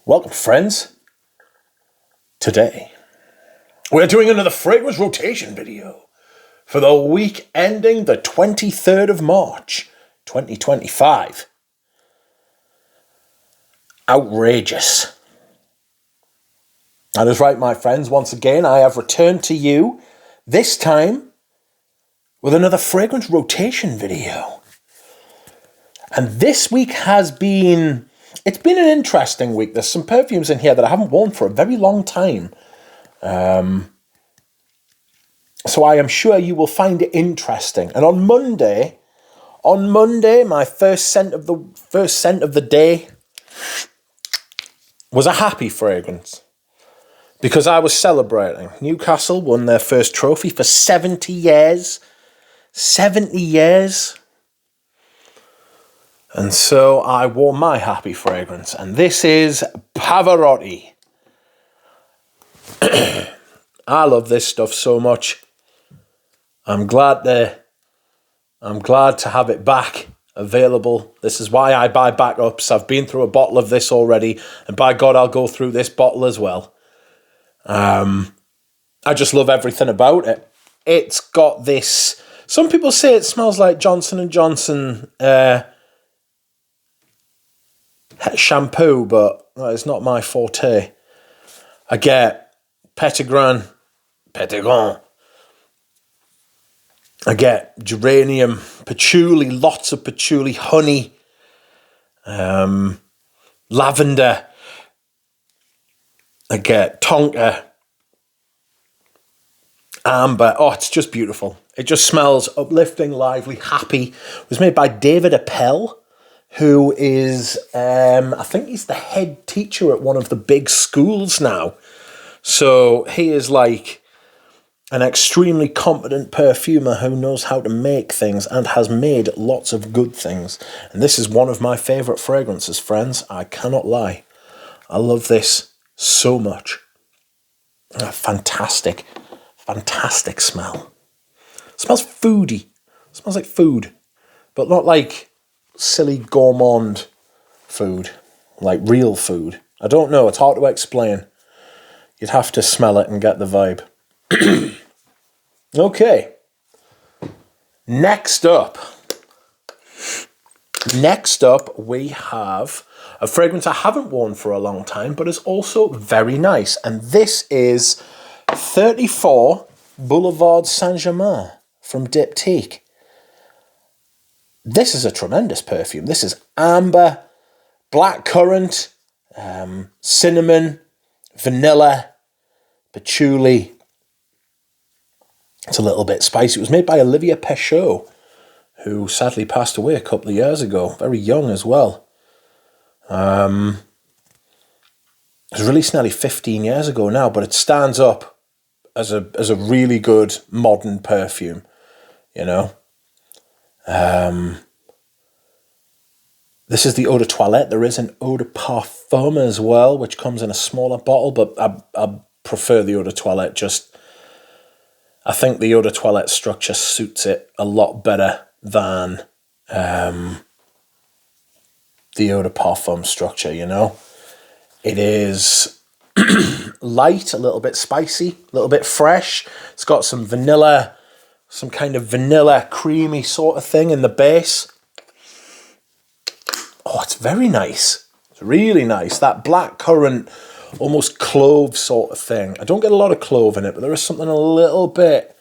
Welcome, friends. Today, we're doing another fragrance rotation video for the week ending the 23rd of March, 2025. Outrageous. That is right, my friends. Once again, I have returned to you, this time with another fragrance rotation video. And this week it's been an interesting week. There's some perfumes in here that I haven't worn for a very long time. So I am sure you will find it interesting. And on Monday, my first scent of the day was a happy fragrance. Because I was celebrating. Newcastle won their first trophy for 70 years. 70 years. And so I wore my happy fragrance. And this is Pavarati. I love this stuff so much. I'm glad to have it back available. This is why I buy backups. I've been through a bottle of this already. And by God, I'll go through this bottle as well. I just love everything about it. It's got this... Some people say it smells like Johnson & Johnson... shampoo, but it's not my forte. I get Petitgrain. I get geranium, patchouli, lots of patchouli, honey, lavender. I get tonka, amber. Oh, it's just beautiful. It just smells uplifting, lively, happy. It was made by David Appel, who is, I think he's the head teacher at one of the big schools now. So he is like an extremely competent perfumer who knows how to make things and has made lots of good things. And this is one of my favourite fragrances, friends. I cannot lie. I love this so much. A fantastic, fantastic smell. It smells foody. It smells like food, but not like silly gourmand food, like real food. I don't know, it's hard to explain. You'd have to smell it and get the vibe. Okay. Next up, we have a fragrance I haven't worn for a long time, but is also very nice. And this is 34 Boulevard Saint-Germain from Diptyque. This is a tremendous perfume. This is amber, blackcurrant, cinnamon, vanilla, patchouli. It's a little bit spicy. It was made by Olivier Pechot, who sadly passed away a couple of years ago, very young as well. It was released nearly 15 years ago now, but it stands up as a really good modern perfume, you know. This is the eau de toilette. There is an eau de parfum as well, which comes in a smaller bottle, but I prefer the eau de toilette. I think the eau de toilette structure suits it a lot better than the eau de parfum structure, you know. It is light, a little bit spicy, a little bit fresh. It's got some vanilla, some kind of vanilla creamy sort of thing in the base. Oh, it's very nice. It's really nice. That blackcurrant, almost clove sort of thing. I don't get a lot of clove in it, but there is something a little bit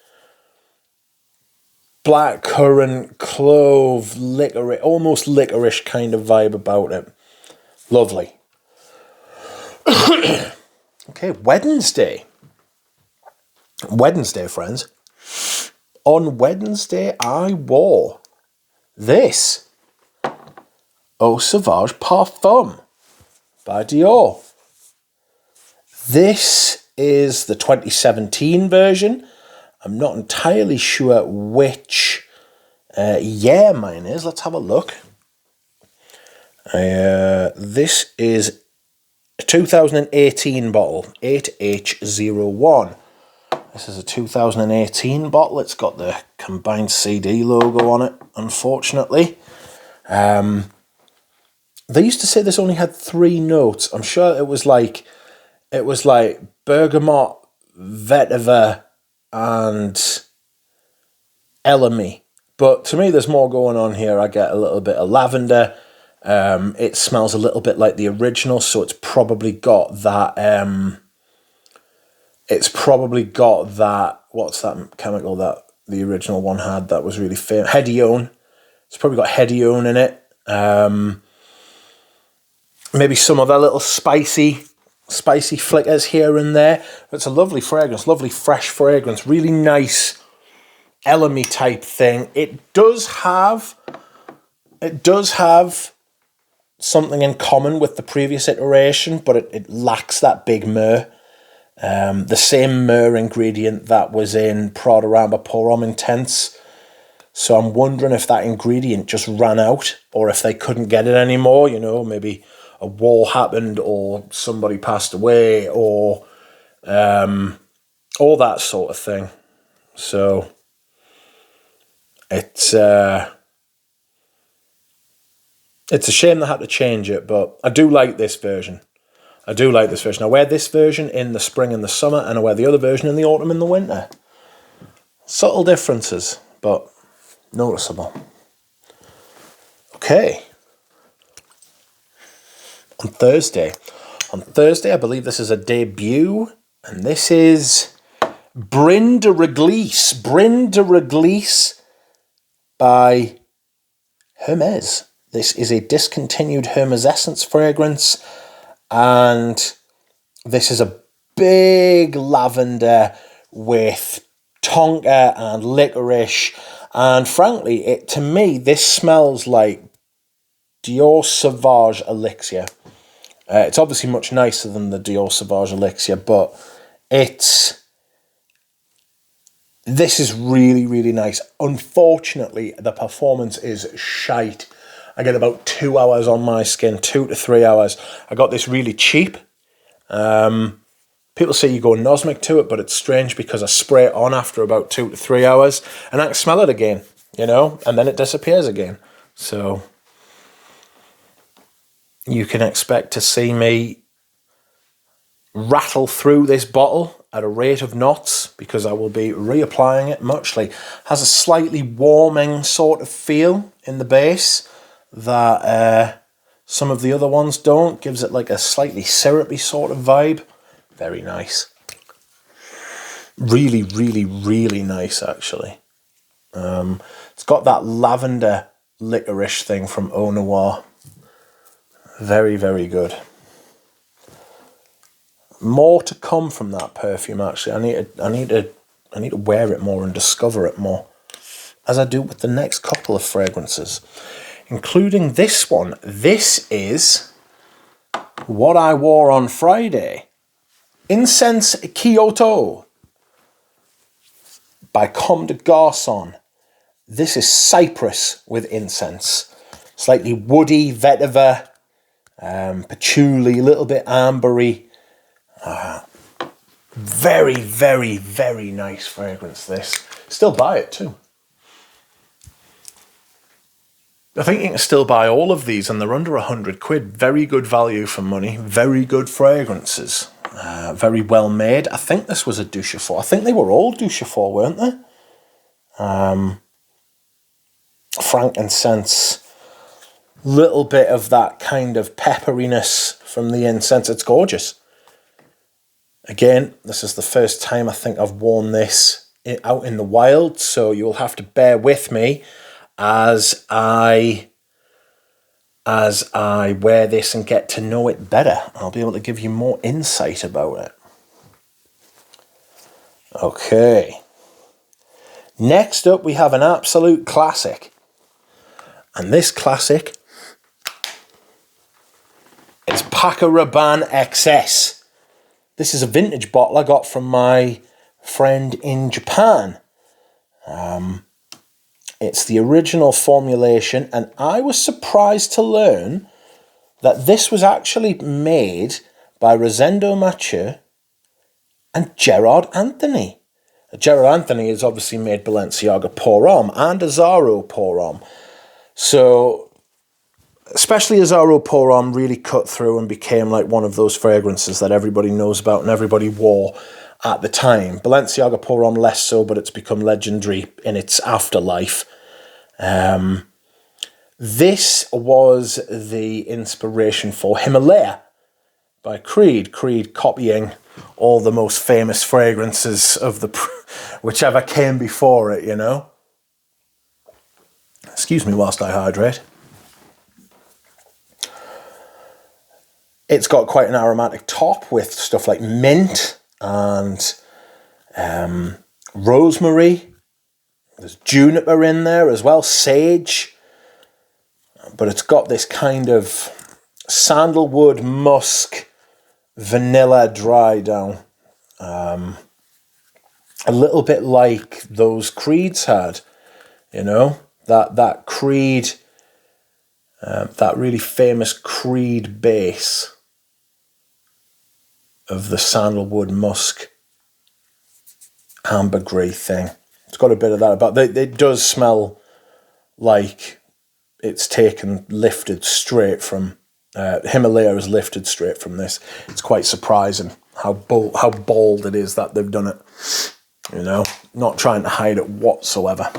blackcurrant, clove, licorice, almost licorice kind of vibe about it. Lovely. Okay, Wednesday. Wednesday, friends. On Wednesday, I wore this Eau Sauvage Parfum by Dior. This is the 2017 version. I'm not entirely sure which year mine is. Let's have a look. This is a 2018 bottle, 8H01. This is a 2018 bottle. It's got the combined CD logo on it, unfortunately. They used to say this only had 3 notes. I'm sure it was like bergamot, vetiver, and elemi. But to me, there's more going on here. I get a little bit of lavender. It smells a little bit like the original, so it's probably got that. What's that chemical that the original one had that was really famous? Hedione. It's probably got hedione in it. Maybe some other little spicy flickers here and there. It's a lovely fragrance, lovely fresh fragrance, really nice elemi type thing. It does have something in common with the previous iteration, but it lacks that big myrrh. The same myrrh ingredient that was in Prada Ramba Pour Homme Intense. So I'm wondering if that ingredient just ran out, or if they couldn't get it anymore. You know, maybe a war happened, or somebody passed away, or all that sort of thing. So it's a shame they had to change it, but I do like this version. I wear this version in the spring and the summer, and I wear the other version in the autumn and the winter. Subtle differences, but noticeable. Okay. On Thursday, I believe this is a debut, and this is Brin de Reglisse. Brin de Reglisse by Hermes. This is a discontinued Hermes Essence fragrance, and this is a big lavender with tonka and licorice, and frankly, to me, this smells like Dior Sauvage Elixir. It's obviously much nicer than the Dior Sauvage Elixir, but this is really, really nice. Unfortunately, the performance is shite. I get about 2 hours on my skin, 2 to 3 hours. I got this really cheap. People say you go nosmic to it, but it's strange because I spray it on after about 2 to 3 hours, and I can smell it again, you know, and then it disappears again. So you can expect to see me rattle through this bottle at a rate of knots, because I will be reapplying it muchly. Has a slightly warming sort of feel in the base that some of the other ones don't. Gives it like a slightly syrupy sort of vibe. Very nice. Really, really, really nice, actually. It's got that lavender licorice thing from Eau Noir. Very, very good. More to come from that perfume, actually. I need to wear it more and discover it more, as I do with the next couple of fragrances, including this one. This is what I wore on Friday. Incense Kyoto by Comme de Garcons. This is cypress with incense. Slightly woody, vetiver, patchouli, a little bit ambery. Very, very, very nice fragrance, this. Still buy it too. I think you can still buy all of these, and they're under £100. Very good value for money. Very good fragrances. Very well made. I think this was a Duchefort. I think they were all Duchefort, weren't they? Frankincense. Little bit of that kind of pepperiness from the incense. It's gorgeous. Again, this is the first time I think I've worn this out in the wild, so you'll have to bear with me as I wear this and get to know it better. I'll be able to give you more insight about it. Okay. Next up, we have an absolute classic. And this classic is Paco Rabanne XS. This is a vintage bottle I got from my friend in Japan. It's the original formulation, and I was surprised to learn that this was actually made by Rosendo Mathieu and Gerard Anthony. Gerard Anthony has obviously made Balenciaga Pour Homme and Azzaro Pour Homme. So especially Azaro Pour Homme really cut through and became like one of those fragrances that everybody knows about and everybody wore at the time. Balenciaga Pour Homme less so, but it's become legendary in its afterlife. This was the inspiration for Himalaya by Creed. Creed copying all the most famous fragrances of the whichever came before it, you know. Excuse me whilst I hydrate. It's got quite an aromatic top with stuff like mint and rosemary. There's juniper in there as well, sage. But it's got this kind of sandalwood, musk, vanilla dry down. A little bit like those Creeds had, you know, that Creed, that really famous Creed base of the sandalwood, musk, ambergris thing. It's got a bit of that about it. It does smell like it's lifted straight from Himalaya is lifted straight from this. It's quite surprising how bold it is that they've done it. You know, not trying to hide it whatsoever.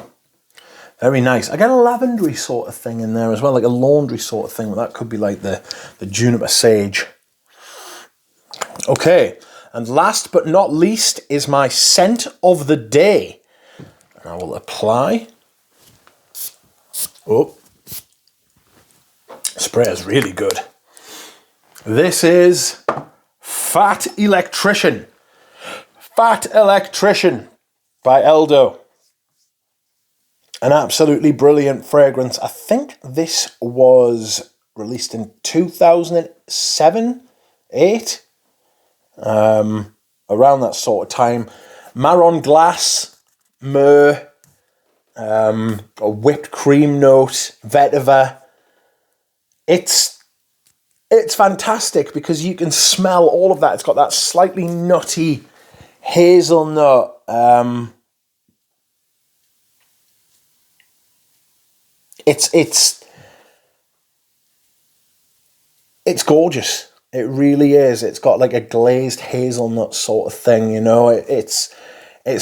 Very nice. I get a lavendery sort of thing in there as well, like a laundry sort of thing. But that could be like the juniper sage. Okay, and last but not least is my scent of the day. And I will apply. Oh, spray is really good. This is Fat Electrician. Fat Electrician by Eldo. An absolutely brilliant fragrance. I think this was released in 2007, 8. Around that sort of time. Marron glass, myrrh, a whipped cream note, vetiver. It's fantastic because you can smell all of that. It's got that slightly nutty hazelnut. It's gorgeous. It really is. It's got like a glazed hazelnut sort of thing, you know. It's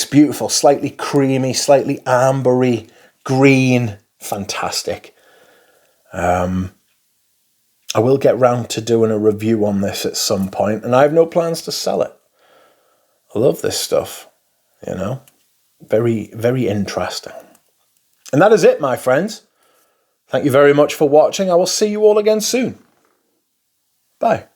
beautiful. Slightly creamy, slightly ambery, green. Fantastic. I will get round to doing a review on this at some point, and I have no plans to sell it. I love this stuff, you know. Very, very interesting. And that is it, my friends. Thank you very much for watching. I will see you all again soon. Bye.